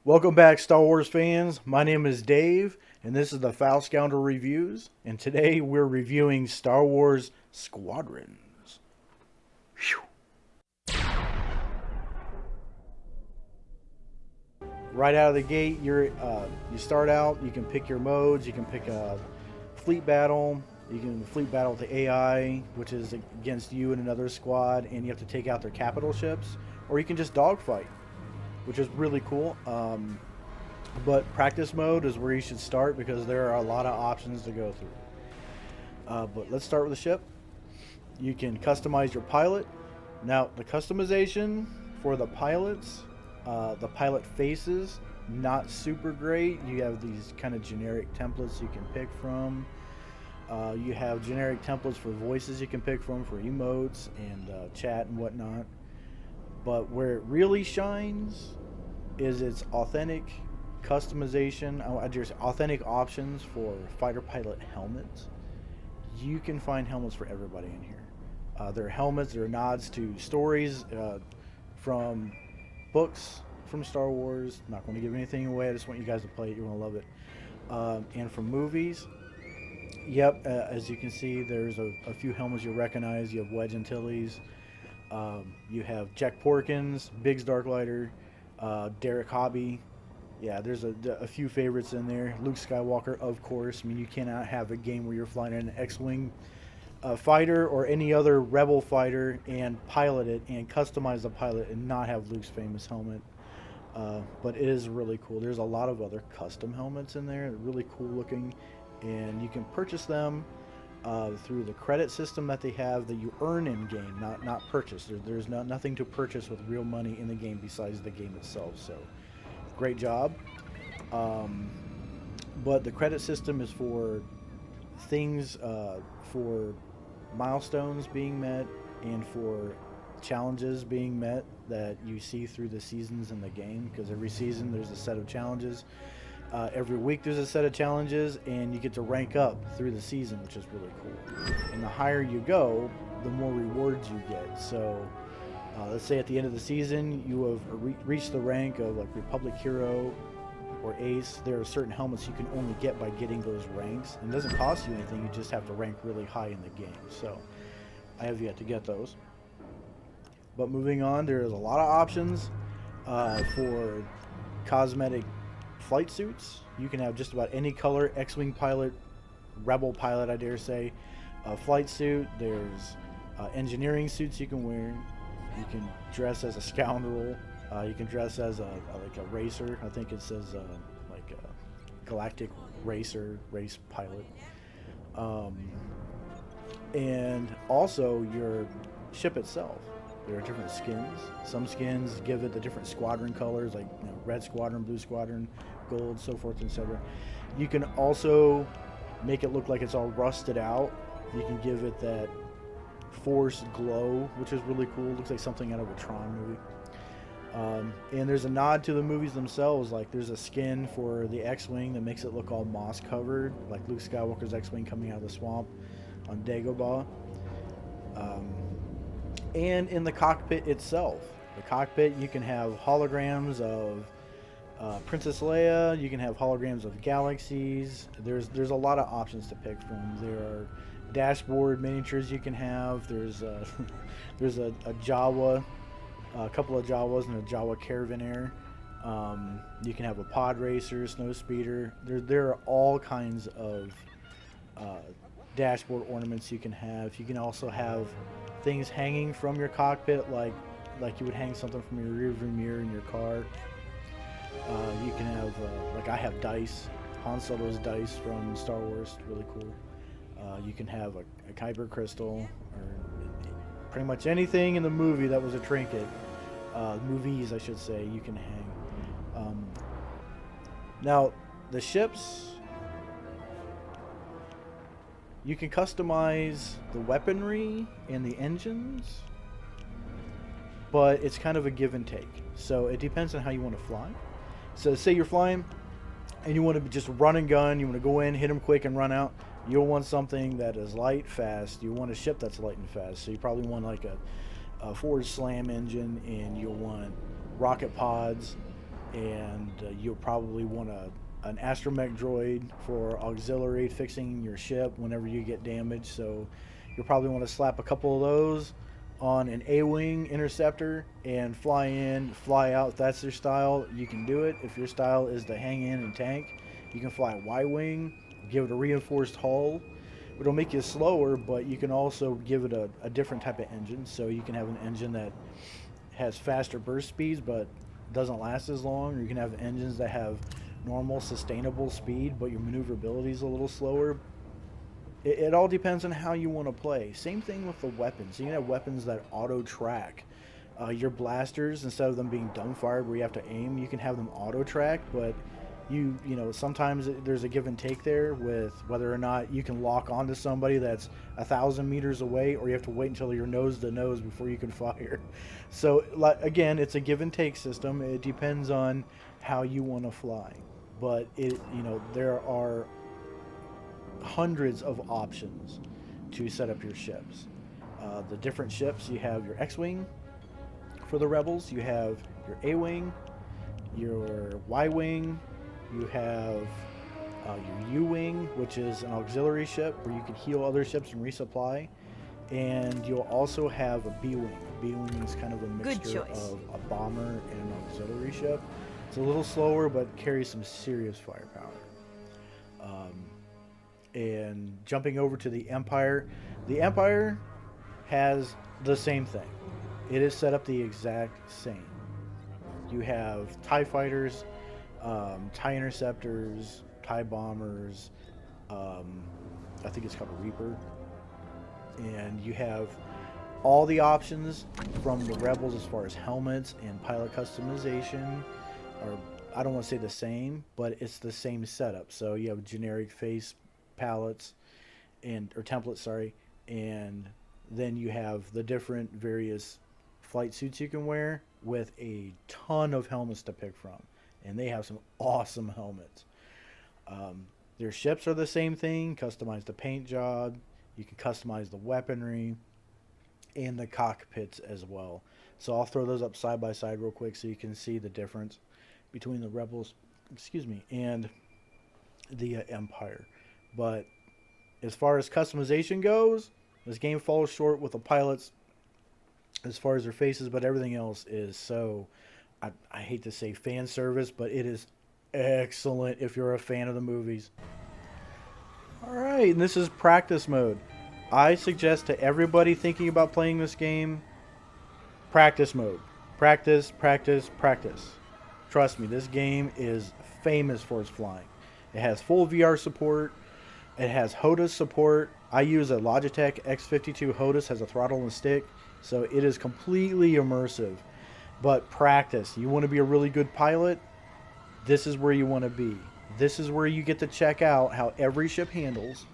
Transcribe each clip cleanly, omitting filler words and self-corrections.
Welcome back, Star Wars fans. My name is Dave, and this is the Foul Scoundrel Reviews. And today we're reviewing Star Wars Squadrons. Whew. Right out of the gate, you start out. You can pick your modes. You can pick a fleet battle. You can fleet battle with the AI, which is against you and another squad, and you have to take out their capital ships. Or you can just dogfight, which is really cool. But practice mode is where you should start because there are a lot of options to go through. But let's start with the ship. You can customize your pilot. Now, the customization for the pilot faces, not super great. You have these kind of generic templates you can pick from. You have generic templates for voices you can pick from for emotes and chat and whatnot. But where it really shines is its authentic customization. There's authentic options for fighter pilot helmets. You can find helmets for everybody in here. There are helmets, there are nods to stories from books from Star Wars. I'm not going to give anything away. I just want you guys to play it. You're going to love it. And from movies. Yep, as you can see, there's a few helmets you'll recognize. You have Wedge Antilles. You have Jack Porkins, Biggs Darklighter, Derek Hobby. Yeah, there's a few favorites in there. Luke Skywalker, of course. I mean, you cannot have a game where you're flying an X-Wing fighter or any other Rebel fighter and pilot it and customize the pilot and not have Luke's famous helmet. But it is really cool. There's a lot of other custom helmets in there, really cool looking, and you can purchase them through the credit system that they have that you earn in game, not purchase. There's nothing to purchase with real money in the game besides the game itself. So, great job. But the credit system is for things, for milestones being met and for challenges being met that you see through the seasons in the game. Because every season there's a set of challenges. Every week there's a set of challenges, and you get to rank up through the season, which is really cool. And the higher you go, the more rewards you get. So, let's say at the end of the season, you have reached the rank of like Republic Hero or Ace. There are certain helmets you can only get by getting those ranks. And it doesn't cost you anything, you just have to rank really high in the game. So, I have yet to get those. But moving on, there's a lot of options for cosmetic flight suits. You can have just about any color X-Wing pilot, Rebel pilot, I dare say, flight suit. There's engineering suits you can wear. You can dress as a scoundrel. You can dress as a racer. I think it says like a galactic race pilot. And also your ship itself. There are different skins. Some skins give it the different squadron colors, like red squadron, blue squadron, gold, so forth and etc. You can also make it look like it's all rusted out. You can give it that force glow, which is really cool. Looks like something out of a Tron movie. And there's a nod to the movies themselves. Like there's a skin for the X-Wing that makes it look all moss covered, like Luke Skywalker's X-Wing coming out of the swamp on Dagobah. And in the cockpit itself, you can have holograms of Princess Leia. You can have holograms of galaxies. There's a lot of options to pick from. There are dashboard miniatures you can have. There's a Jawa, a couple of Jawas, and a Jawa Caravaner. You can have a pod racer, snow speeder. There are all kinds of dashboard ornaments you can have. You can also have things hanging from your cockpit, like you would hang something from your rear view mirror in your car. You can have, like I have dice, Han Solo's dice from Star Wars, really cool. You can have a Kyber crystal, or pretty much anything in the movie that was a trinket. Movies, I should say, you can hang. Now, the ships, you can customize the weaponry and the engines, but it's kind of a give and take. So it depends on how you want to fly. So say you're flying and you want to just run and gun, you want to go in, hit them quick and run out. You'll want something that is light, fast. You want a ship that's light and fast. So you probably want like a forward slam engine, and you'll want rocket pods and you'll probably want an astromech droid for auxiliary fixing your ship whenever you get damaged. So you'll probably want to slap a couple of those on an A-wing interceptor and fly in, fly out. If that's your style, you can do it. If your style is to hang in and tank, you can fly a Y-wing, give it a reinforced hull. It'll make you slower, but you can also give it a different type of engine. So you can have an engine that has faster burst speeds but doesn't last as long, or you can have engines that have normal sustainable speed but your maneuverability is a little slower. It all depends on how you want to play. Same thing with the weapons. You can have weapons that auto track. Your blasters, instead of them being dumbfired where you have to aim, you can have them auto track, but sometimes there's a give and take there with whether or not you can lock onto somebody that's 1,000 meters away, or you have to wait until you're nose to nose before you can fire. So again, it's a give and take system. It depends on how you want to fly, but there are hundreds of options to set up your ships. The different ships, you have your X-wing for the rebels, you have your A-wing, your Y-wing, you have your U-wing, which is an auxiliary ship where you can heal other ships and resupply, and you'll also have a B-wing. B-wing is kind of a mixture of a bomber and an auxiliary ship. It's a little slower, but carries some serious firepower. And jumping over to the Empire has the same thing. It is set up the exact same. You have TIE fighters, TIE interceptors, TIE bombers. I think it's called a Reaper. And you have all the options from the Rebels as far as helmets and pilot customization. Or I don't want to say the same, but it's the same setup. So you have generic face palettes or templates, sorry, and then you have the different various flight suits you can wear with a ton of helmets to pick from, and they have some awesome helmets. Their ships are the same thing. Customize the paint job. You can customize the weaponry and the cockpits as well. So I'll throw those up side by side real quick so you can see the difference between the Rebels, and the Empire. But as far as customization goes, this game falls short with the pilots as far as their faces, but everything else is so, I hate to say fan service, but it is excellent if you're a fan of the movies. Alright, and this is practice mode. I suggest to everybody thinking about playing this game, practice mode. Practice, practice, practice. Trust me, this game is famous for its flying. It has full VR support. It has HOTAS support. I use a Logitech X52 HOTAS, has a throttle and stick, so it is completely immersive. But practice. You want to be a really good pilot? This is where you want to be. This is where you get to check out how every ship handles,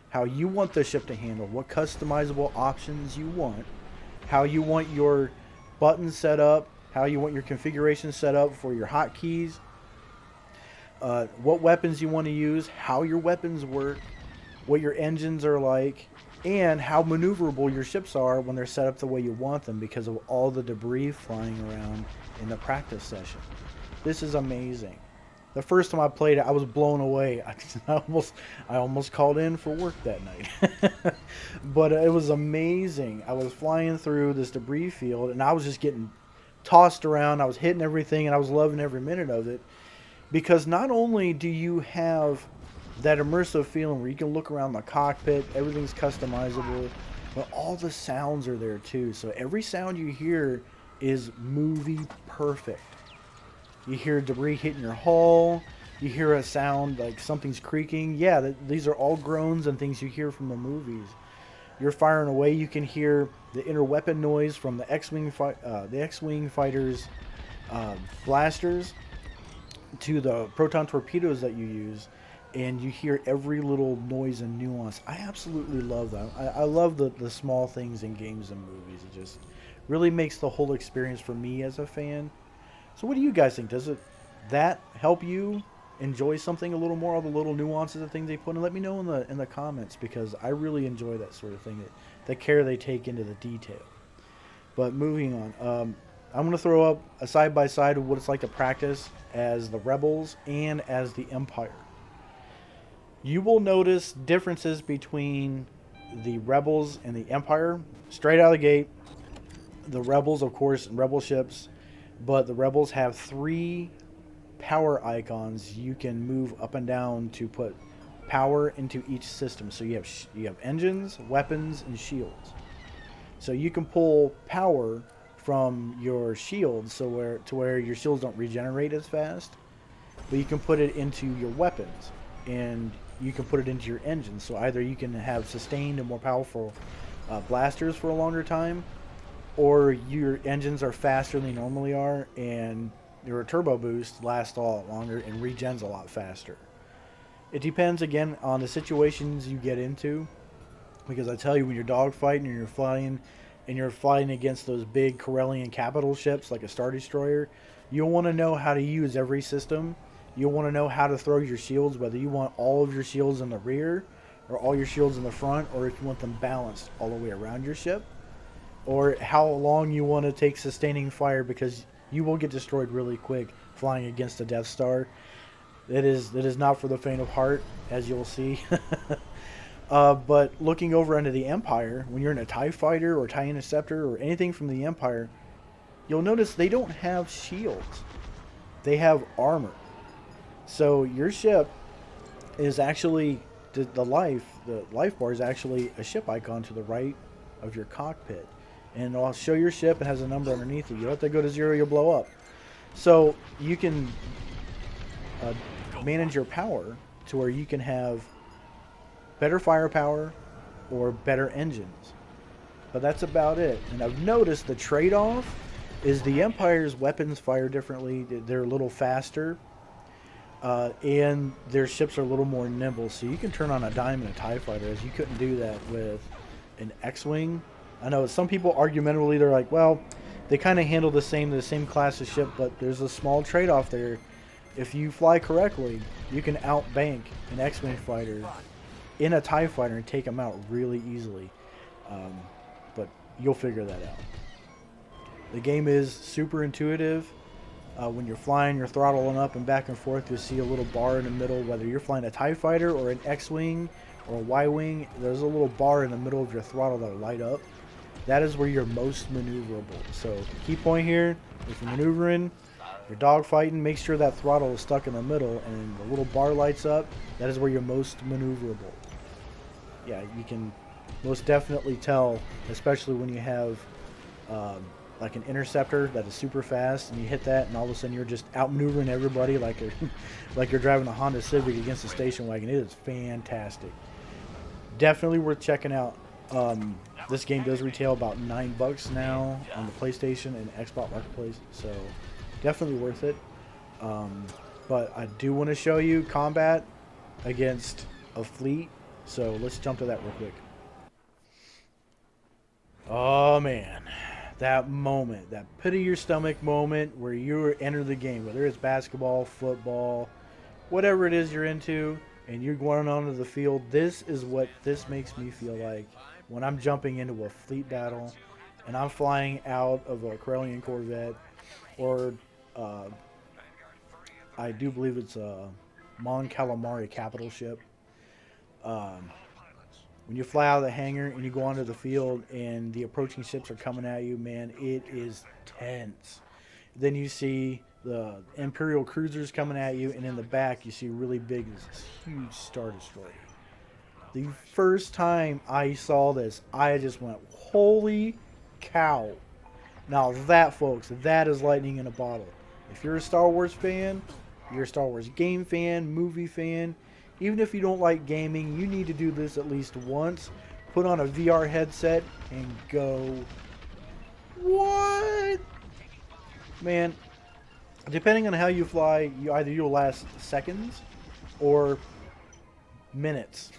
how you want the ship to handle, what customizable options you want, how you want your buttons set up, how you want your configuration set up for your hotkeys, what weapons you want to use, how your weapons work, what your engines are like, and how maneuverable your ships are when they're set up the way you want them because of all the debris flying around in the practice session. This is amazing. The first time I played it, I was blown away. I almost called in for work that night. But it was amazing. I was flying through this debris field, and I was just getting tossed around. I was hitting everything, and I was loving every minute of it. Because not only do you have that immersive feeling where you can look around the cockpit, everything's customizable, but all the sounds are there too. So every sound you hear is movie perfect. You hear debris hitting your hull, you hear a sound like something's creaking. Yeah, these are all groans and things you hear from the movies. You're firing away, you can hear the inner weapon noise from the X-wing fighters' blasters to the proton torpedoes that you use, and you hear every little noise and nuance. I absolutely love that. I love the small things in games and movies. It just really makes the whole experience for me as a fan. So what do you guys think? Does that help you enjoy something a little more, all the little nuances of things they put in? Let me know in the comments, because I really enjoy that sort of thing, the care they take into the detail. But moving on, I'm going to throw up a side-by-side of what it's like to practice as the Rebels and as the Empire. You will notice differences between the Rebels and the Empire. Straight out of the gate, the Rebels, of course, Rebel ships, but the Rebels have 3 power icons you can move up and down to put power into each system. So you have engines, weapons, and shields. So you can pull power from your shields to where your shields don't regenerate as fast, but you can put it into your weapons, and you can put it into your engines. So either you can have sustained and more powerful blasters for a longer time, or your engines are faster than they normally are, and your turbo boost lasts a lot longer and regens a lot faster. It depends, again, on the situations you get into, because I tell you, when you're dogfighting and you're flying against those big Corellian capital ships like a Star Destroyer, you'll want to know how to use every system. You'll want to know how to throw your shields, whether you want all of your shields in the rear or all your shields in the front, or if you want them balanced all the way around your ship, or how long you want to take sustaining fire, because you will get destroyed really quick flying against a Death Star. That is not for the faint of heart, as you'll see. But looking over into the Empire, when you're in a TIE Fighter or TIE Interceptor or anything from the Empire, you'll notice they don't have shields. They have armor. So your ship is actually, the life bar is actually a ship icon to the right of your cockpit. And I'll show your ship. It has a number underneath it. You let that go to 0, you'll blow up. So you can manage your power to where you can have better firepower or better engines. But that's about it. And I've noticed the trade-off is the Empire's weapons fire differently. They're a little faster. And their ships are a little more nimble. So you can turn on a dime in a TIE Fighter, as you couldn't do that with an X-Wing. I know some people argumentatively, they're like, well, they kind of handle the same class of ship, but there's a small trade-off there. If you fly correctly, you can outbank an X-Wing fighter in a TIE Fighter and take them out really easily. But you'll figure that out. The game is super intuitive. When you're flying, you're throttling up and back and forth, you'll see a little bar in the middle. Whether you're flying a TIE Fighter or an X-Wing or a Y-Wing, there's a little bar in the middle of your throttle that'll light up. That is where you're most maneuverable. So key point here, if you're maneuvering, you're dogfighting, make sure that throttle is stuck in the middle and the little bar lights up. That is where you're most maneuverable. Yeah, you can most definitely tell, especially when you have like an interceptor that is super fast, and you hit that, and all of a sudden you're just outmaneuvering everybody like you're driving a Honda Civic against a station wagon. It is fantastic. Definitely worth checking out. This game does retail about $9 now on the PlayStation and Xbox Marketplace, so definitely worth it. But I do want to show you combat against a fleet, so let's jump to that real quick. Oh man, that moment, that pit of your stomach moment where you enter the game, whether it's basketball, football, whatever it is you're into, and you're going onto the field. This is what this makes me feel like when I'm jumping into a fleet battle and I'm flying out of a Corellian Corvette, or I do believe it's a Mon Calamari capital ship. When you fly out of the hangar and you go onto the field and the approaching ships are coming at you, man, it is tense. Then you see the Imperial cruisers coming at you, and in the back you see really big, this huge Star Destroyer. The first time I saw this, I just went, holy cow. Now that, folks, that is lightning in a bottle. If you're a Star Wars fan, you're a Star Wars game fan, movie fan, even if you don't like gaming, you need to do this at least once. Put on a VR headset and go, what? Man, depending on how you fly, you'll last seconds or minutes.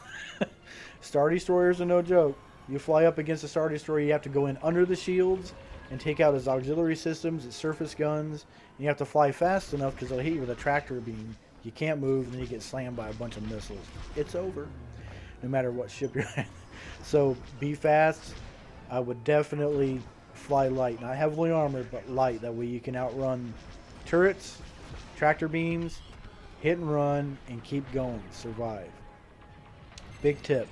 Star Destroyers are no joke. You fly up against a Star Destroyer, you have to go in under the shields and take out its auxiliary systems, its surface guns. And you have to fly fast enough because they'll hit you with a tractor beam. You can't move, and then you get slammed by a bunch of missiles. It's over, no matter what ship you're in. So be fast. I would definitely fly light, not heavily armored, but light. That way you can outrun turrets, tractor beams, hit and run, and keep going. Survive. Big tip.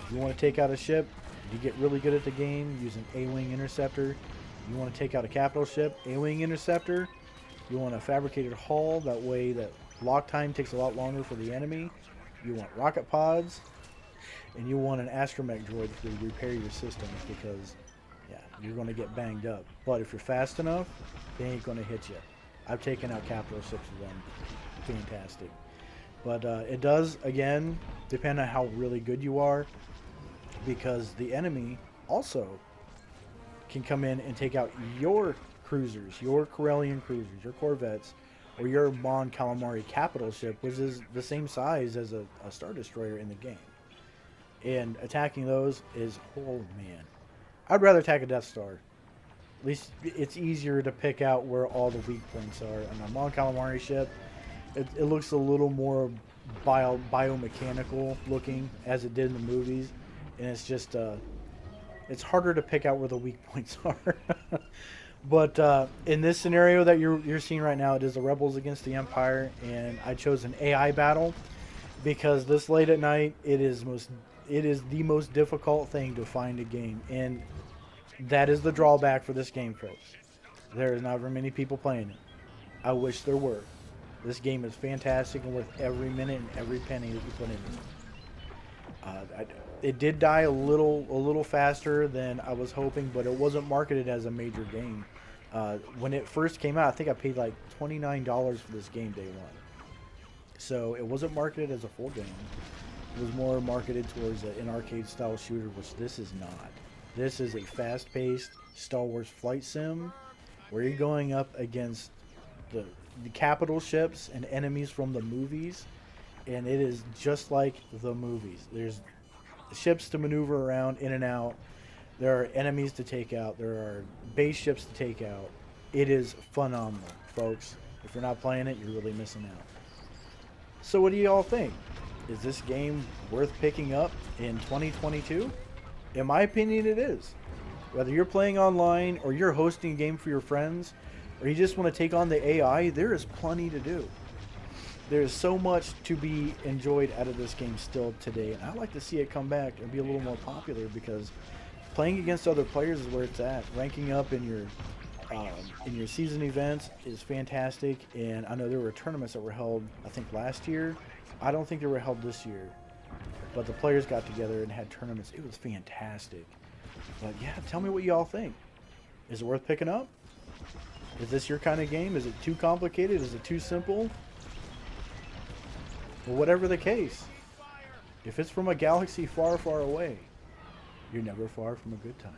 If you want to take out a ship, you get really good at the game, use an A-Wing interceptor. You want to take out a capital ship, A-Wing interceptor. You want a fabricated hull, that way that lock time takes a lot longer for the enemy. You want rocket pods, and you want an astromech droid to repair your systems, because yeah, you're going to get banged up. But if you're fast enough, they ain't going to hit you. I've taken out capital ships with them. Fantastic. But it does, again, depend on how really good you are, because the enemy also can come in and take out your cruisers, your Corellian cruisers, your corvettes, or your Mon Calamari capital ship, which is the same size as a Star Destroyer in the game. And attacking those is, oh man. I'd rather attack a Death Star. At least it's easier to pick out where all the weak points are. On a Mon Calamari ship, it looks a little more biomechanical looking, as it did in the movies. And it's just, it's harder to pick out where the weak points are. But in this scenario that you're seeing right now, it is the Rebels against the Empire, and I chose an AI battle because this late at night, it is the most difficult thing to find a game, and that is the drawback for this game, folks. There is not very many people playing it. I wish there were. This game is fantastic and worth every minute and every penny that you put into it. It did die a little faster than I was hoping, but it wasn't marketed as a major game. When it first came out, I think I paid like $29 for this game day one. So it wasn't marketed as a full game. It was more marketed towards an arcade style shooter, which this is not. This is a fast-paced Star Wars flight sim where you're going up against the capital ships and enemies from the movies, and it is just like the movies. There's ships to maneuver around in and out. There are enemies to take out. There are base ships to take out. It is phenomenal, folks. If you're not playing it, you're really missing out. So what do you all think? Is this game worth picking up in 2022? In my opinion, it is. Whether you're playing online or you're hosting a game for your friends, or you just want to take on the AI, there is plenty to do. There's so much to be enjoyed out of this game still today, and I'd like to see it come back and be a little more popular, because playing against other players is where it's at. Ranking up in your season events is fantastic, and I know there were tournaments that were held, I think last year. I don't think they were held this year, but the players got together and had tournaments. It was fantastic. But yeah, tell me what you all think. Is it worth picking up? Is this your kind of game? Is it too complicated? Is it too simple? Well, whatever the case, if it's from a galaxy far, far away, you're never far from a good time.